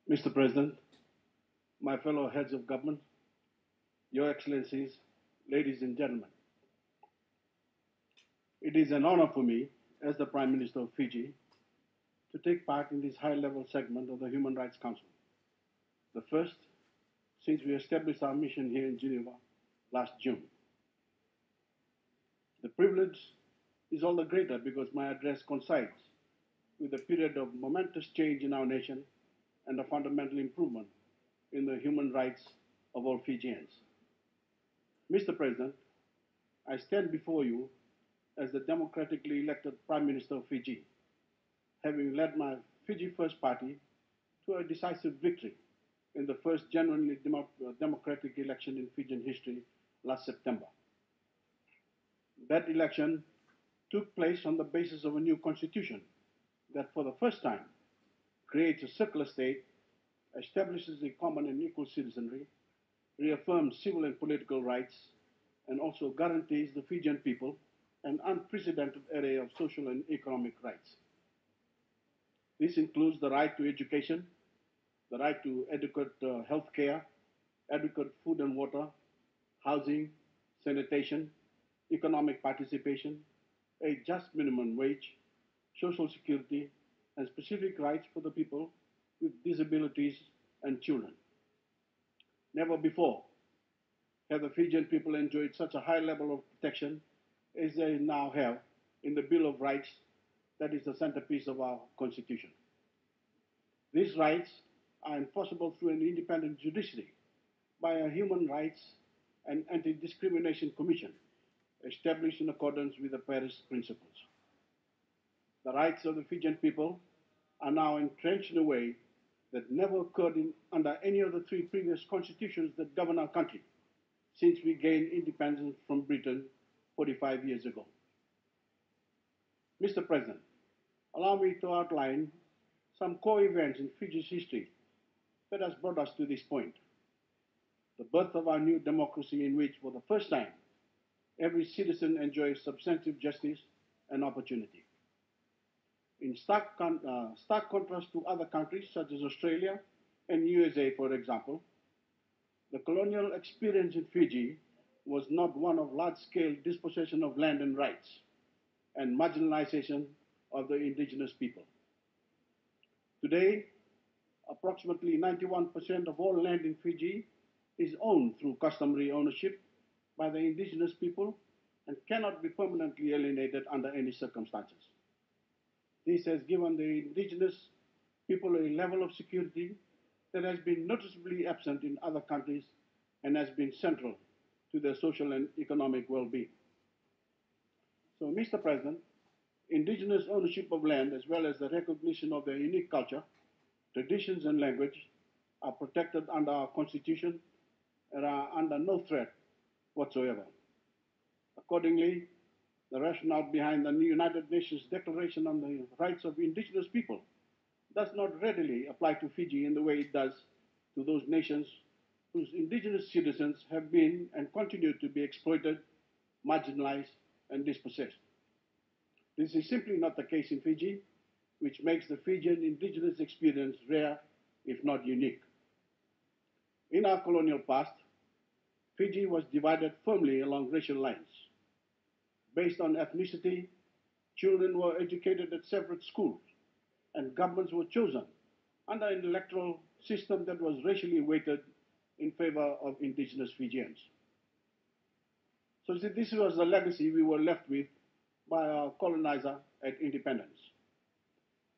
Mr. President, my fellow heads of government, Your Excellencies, ladies and gentlemen, it is an honor for me, as the Prime Minister of Fiji, to take part in this high-level segment of the Human Rights Council, the first since we established our mission here in Geneva last June. The privilege is all the greater because my address coincides with a period of momentous change in our nation and a fundamental improvement in the human rights of all Fijians. Mr. President, I stand before you as the democratically elected Prime Minister of Fiji, having led my Fiji First Party to a decisive victory in the first genuinely democratic election in Fijian history last September. That election took place on the basis of a new constitution that for the first time creates a circular state, establishes a common and equal citizenry, reaffirms civil and political rights, and also guarantees the Fijian people an unprecedented array of social and economic rights. This includes the right to education, the right to adequate health care, adequate food and water, housing, sanitation, economic participation, a just minimum wage, social security, and specific rights for the people with disabilities and children. Never before have the Fijian people enjoyed such a high level of protection as they now have in the Bill of Rights that is the centerpiece of our Constitution. These rights are enforceable through an independent judiciary by a Human Rights and Anti-Discrimination Commission established in accordance with the Paris Principles. The rights of the Fijian people are now entrenched in a way that never occurred under any of the three previous constitutions that govern our country since we gained independence from Britain 45 years ago. Mr. President, allow me to outline some core events in Fiji's history that has brought us to this point. The birth of our new democracy in which, for the first time, every citizen enjoys substantive justice and opportunity. In stark contrast to other countries such as Australia and USA, for example, the colonial experience in Fiji was not one of large-scale dispossession of land and rights and marginalization of the indigenous people. Today, approximately 91% of all land in Fiji is owned through customary ownership by the indigenous people and cannot be permanently alienated under any circumstances. This has given the indigenous people a level of security that has been noticeably absent in other countries and has been central to their social and economic well-being. So, Mr. President, indigenous ownership of land as well as the recognition of their unique culture, traditions and language are protected under our Constitution and are under no threat whatsoever. Accordingly, the rationale behind the United Nations Declaration on the Rights of Indigenous People does not readily apply to Fiji in the way it does to those nations whose indigenous citizens have been and continue to be exploited, marginalized, and dispossessed. This is simply not the case in Fiji, which makes the Fijian indigenous experience rare, if not unique. In our colonial past, Fiji was divided firmly along racial lines. Based on ethnicity, children were educated at separate schools, and governments were chosen under an electoral system that was racially weighted in favor of indigenous Fijians. So this was the legacy we were left with by our colonizer at independence.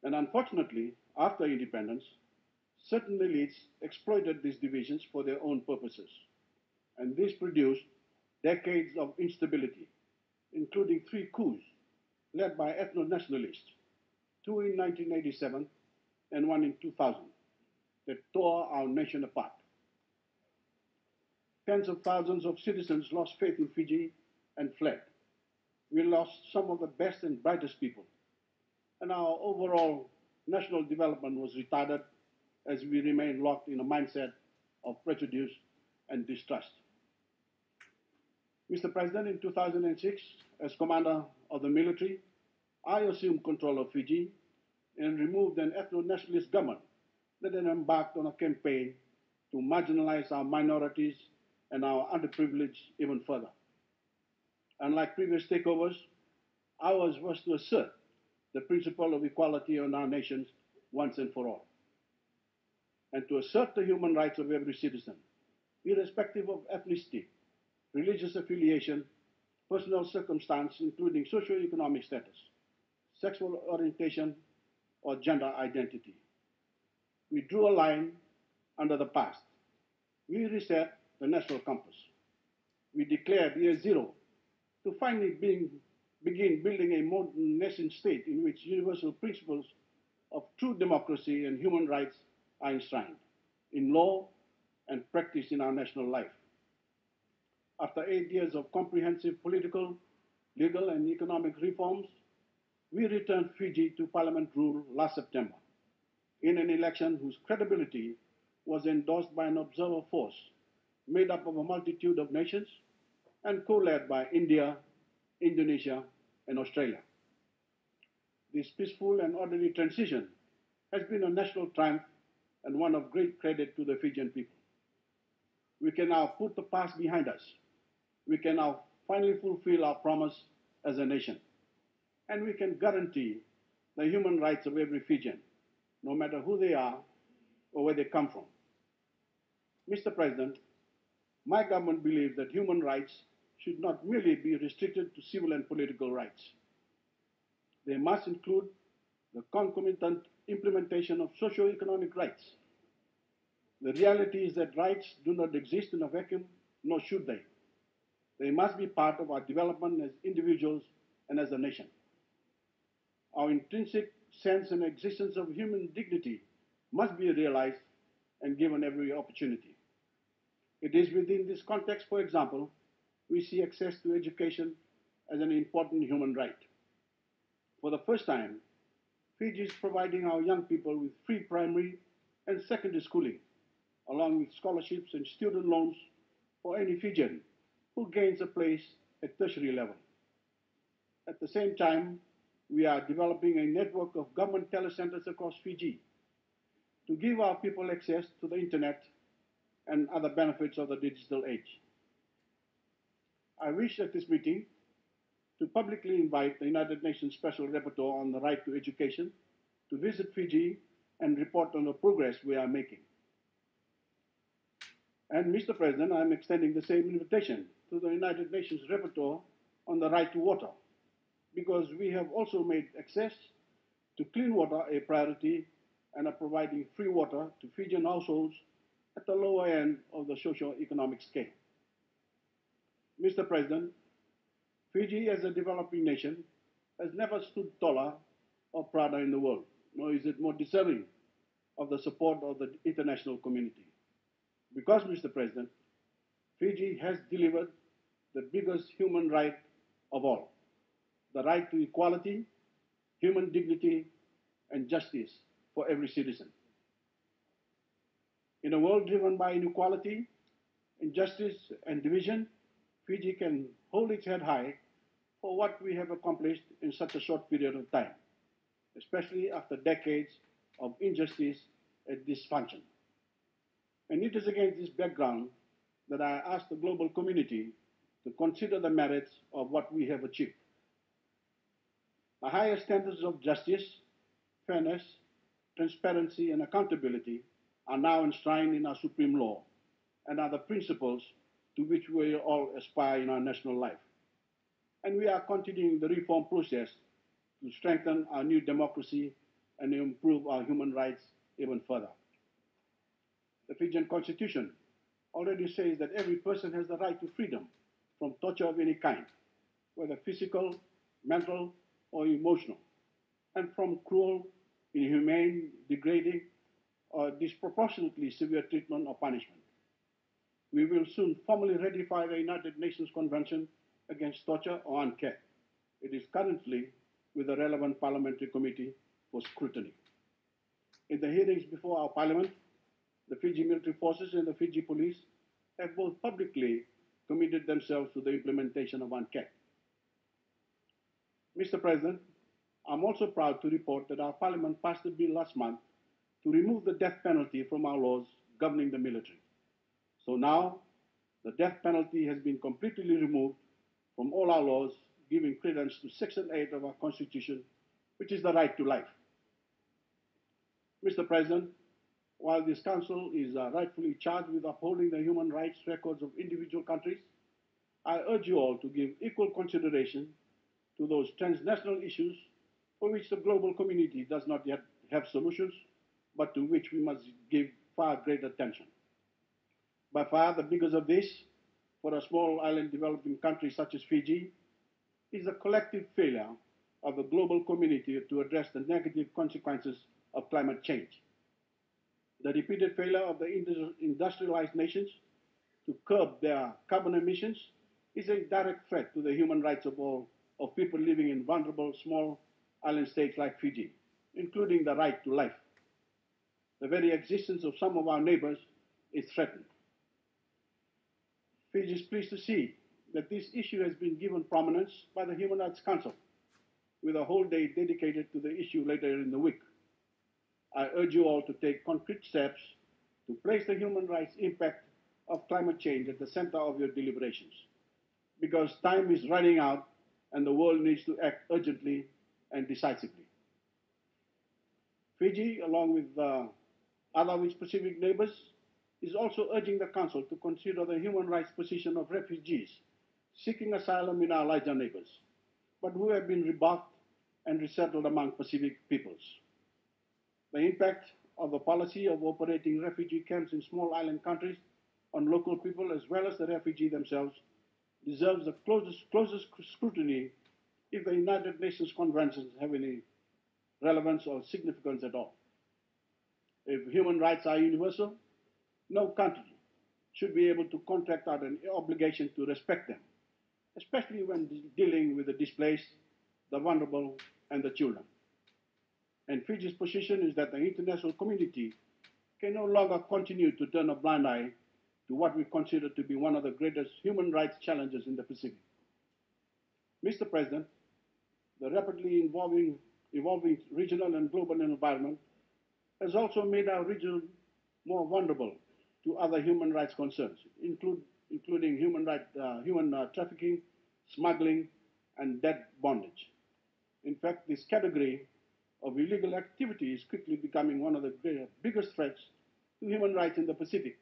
And unfortunately, after independence, certain elites exploited these divisions for their own purposes. And this produced decades of instability, including 3 coups led by ethno-nationalists, 2 in 1987 and 1 in 2000, that tore our nation apart. Tens of thousands of citizens lost faith in Fiji and fled. We lost some of the best and brightest people, and our overall national development was retarded as we remained locked in a mindset of prejudice and distrust. Mr. President, in 2006, as commander of the military, I assumed control of Fiji and removed an ethno-nationalist government that it embarked on a campaign to marginalize our minorities and our underprivileged even further. Unlike previous takeovers, ours was to assert the principle of equality in our nations once and for all, and to assert the human rights of every citizen, irrespective of ethnicity, religious affiliation, personal circumstance, including socioeconomic status, sexual orientation, or gender identity. We drew a line under the past. We reset the national compass. We declared year zero to finally begin building a modern nation state in which universal principles of true democracy and human rights are enshrined in law and practice in our national life. After 8 years of comprehensive political, legal, and economic reforms, we returned Fiji to parliament rule last September in an election whose credibility was endorsed by an observer force made up of a multitude of nations and co-led by India, Indonesia, and Australia. This peaceful and orderly transition has been a national triumph and one of great credit to the Fijian people. We can now put the past behind us. We can now finally fulfill our promise as a nation. And we can guarantee the human rights of every Fijian, no matter who they are or where they come from. Mr. President, my government believes that human rights should not merely be restricted to civil and political rights. They must include the concomitant implementation of socio-economic rights. The reality is that rights do not exist in a vacuum, nor should they. They must be part of our development as individuals and as a nation. Our intrinsic sense and existence of human dignity must be realized and given every opportunity. It is within this context, for example, we see access to education as an important human right. For the first time, Fiji is providing our young people with free primary and secondary schooling, along with scholarships and student loans for any Fijian who gains a place at tertiary level. At the same time, we are developing a network of government telecenters across Fiji to give our people access to the internet and other benefits of the digital age. I wish at this meeting to publicly invite the United Nations Special Rapporteur on the right to education to visit Fiji and report on the progress we are making. And Mr. President, I am extending the same invitation to the United Nations Rapporteur on the right to water, because we have also made access to clean water a priority and are providing free water to Fijian households at the lower end of the socio-economic scale. Mr. President, Fiji as a developing nation has never stood taller or prouder in the world, nor is it more deserving of the support of the international community. Because, Mr. President, Fiji has delivered the biggest human right of all, the right to equality, human dignity, and justice for every citizen. In a world driven by inequality, injustice, and division, Fiji can hold its head high for what we have accomplished in such a short period of time, especially after decades of injustice and dysfunction. And it is against this background that I ask the global community to consider the merits of what we have achieved. The higher standards of justice, fairness, transparency, and accountability are now enshrined in our supreme law and are the principles to which we all aspire in our national life. And we are continuing the reform process to strengthen our new democracy and improve our human rights even further. The Fijian Constitution already says that every person has the right to freedom from torture of any kind, whether physical, mental, or emotional, and from cruel, inhumane, degrading, or disproportionately severe treatment or punishment. We will soon formally ratify the United Nations Convention against torture or uncared. It is currently with the relevant parliamentary committee for scrutiny. In the hearings before our parliament, the Fiji military forces and the Fiji police have both publicly committed themselves to the implementation of uncared. Mr. President, I'm also proud to report that our parliament passed a bill last month to remove the death penalty from our laws governing the military. So now, the death penalty has been completely removed from all our laws, giving credence to Section 8 of our Constitution, which is the right to life. Mr. President, while this Council is rightfully charged with upholding the human rights records of individual countries, I urge you all to give equal consideration to those transnational issues for which the global community does not yet have solutions, but to which we must give far greater attention. By far, the biggest of this, for a small island developing country such as Fiji, is the collective failure of the global community to address the negative consequences of climate change. The repeated failure of the industrialized nations to curb their carbon emissions is a direct threat to the human rights of people living in vulnerable small island states like Fiji, including the right to life. The very existence of some of our neighbors is threatened. Fiji is pleased to see that this issue has been given prominence by the Human Rights Council, with a whole day dedicated to the issue later in the week. I urge you all to take concrete steps to place the human rights impact of climate change at the center of your deliberations, because time is running out and the world needs to act urgently and decisively. Fiji, along with other of its Pacific neighbors, is also urging the Council to consider the human rights position of refugees seeking asylum in our larger neighbors, but who have been rebuffed and resettled among Pacific peoples. The impact of the policy of operating refugee camps in small island countries on local people as well as the refugees themselves deserves the closest scrutiny if the United Nations conventions have any relevance or significance at all. If human rights are universal, no country should be able to contract out an obligation to respect them, especially when dealing with the displaced, the vulnerable, and the children. And Fiji's position is that the international community can no longer continue to turn a blind eye to what we consider to be one of the greatest human rights challenges in the Pacific. Mr. President, the rapidly evolving regional and global environment has also made our region more vulnerable to other human rights concerns, including human trafficking, smuggling, and debt bondage. In fact, this category of illegal activity is quickly becoming one of the biggest threats to human rights in the Pacific,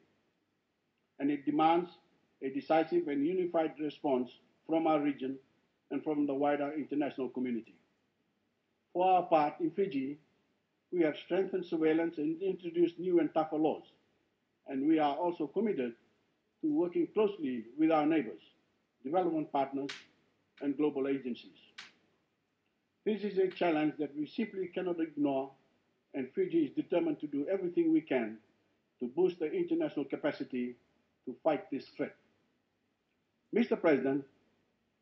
and it demands a decisive and unified response from our region and from the wider international community. For our part, in Fiji, we have strengthened surveillance and introduced new and tougher laws, and we are also committed to working closely with our neighbors, development partners, and global agencies. This is a challenge that we simply cannot ignore, and Fiji is determined to do everything we can to boost the international capacity to fight this threat. Mr. President,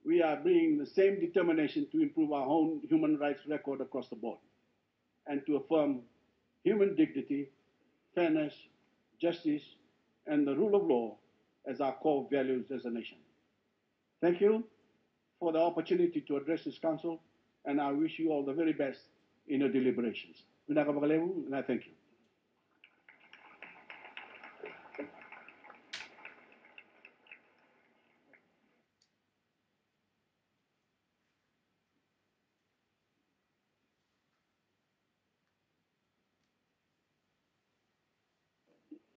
we are bringing the same determination to improve our own human rights record across the board and to affirm human dignity, fairness, justice, and the rule of law as our core values as a nation. Thank you for the opportunity to address this Council, and I wish you all the very best in your deliberations. And I thank you.